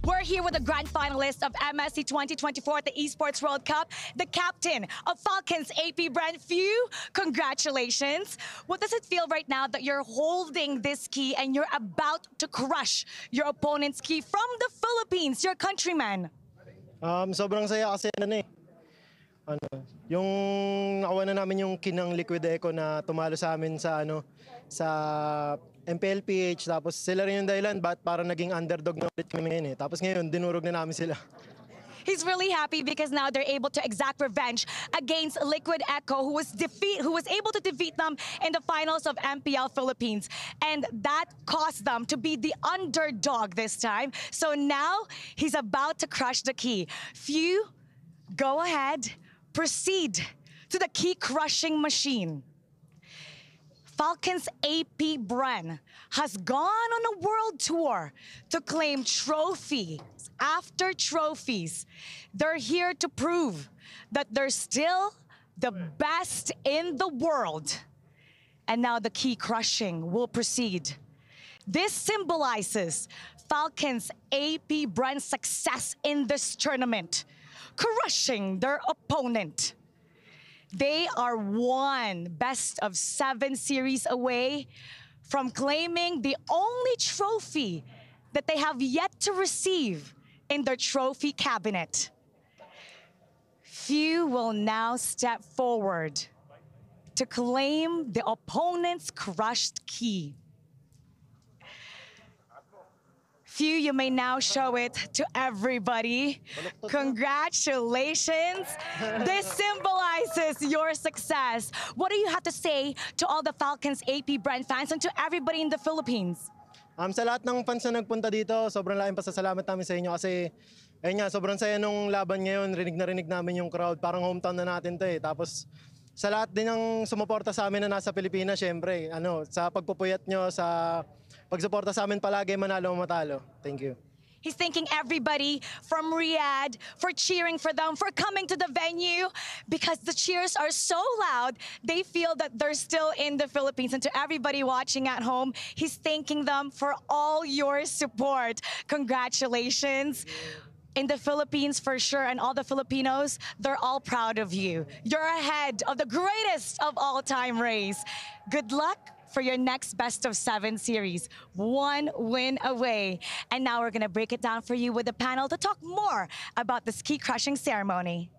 We're here with the grand finalist of MSC 2024 at the Esports World Cup, the captain of Falcons AP brand Few. Congratulations. What does it feel right now that you're holding this key and you're about to crush your opponent's key from the Philippines, your countryman? Sobrang saya kasi yung nakuha na namin yung kinang Liquid Echo na tumalo sa amin sa MPLPH, tapos sila rin yung dahilan ba't parang naging underdog na ulit kami ngayon eh. Tapos ngayon dinurog na namin sila. He's really happy because now they're able to exact revenge against Liquid Echo, who was able to defeat them in the finals of MPL Philippines. And that caused them to be the underdog this time. So now he's about to crush the key. Few, go ahead, proceed to the key crushing machine. Falcons AP Bren has gone on a world tour to claim trophy after trophies. They're here to prove that they're still the best in the world. And now the key crushing will proceed. This symbolizes Falcons AP Bren's success in this tournament, crushing their opponent. They are one best-of-7 series away from claiming the only trophy that they have yet to receive in their trophy cabinet. Few will now step forward to claim the opponent's crushed key. Few, you may now show it to everybody. Congratulations. This symbolizes your success. What do you have to say to all the Falcons AP brand fans and to everybody in the Philippines? Sa lahat ng fans na nagpunta dito, sobrang laking pasasalamat namin sa inyo kasi ayun nga, sobrang saya nung laban ngayon. Rinig namin yung crowd. Parang hometown na natin to eh. Tapos sa lahat din ng sumuporta sa amin na nasa Pilipinas, syempre, sa pagpupuyat nyo, sa pagsuporta sa amin palagi, manalo o matalo. Thank you. He's thanking everybody from Riyadh for cheering for them, for coming to the venue, because the cheers are so loud, they feel that they're still in the Philippines. And to everybody watching at home, he's thanking them for all your support. Congratulations. In the Philippines, for sure, and all the Filipinos, they're all proud of you. You're ahead of the greatest of all-time race. Good luck for your next best-of-7 series. One win away. And now we're going to break it down for you with the panel to talk more about this key crushing ceremony.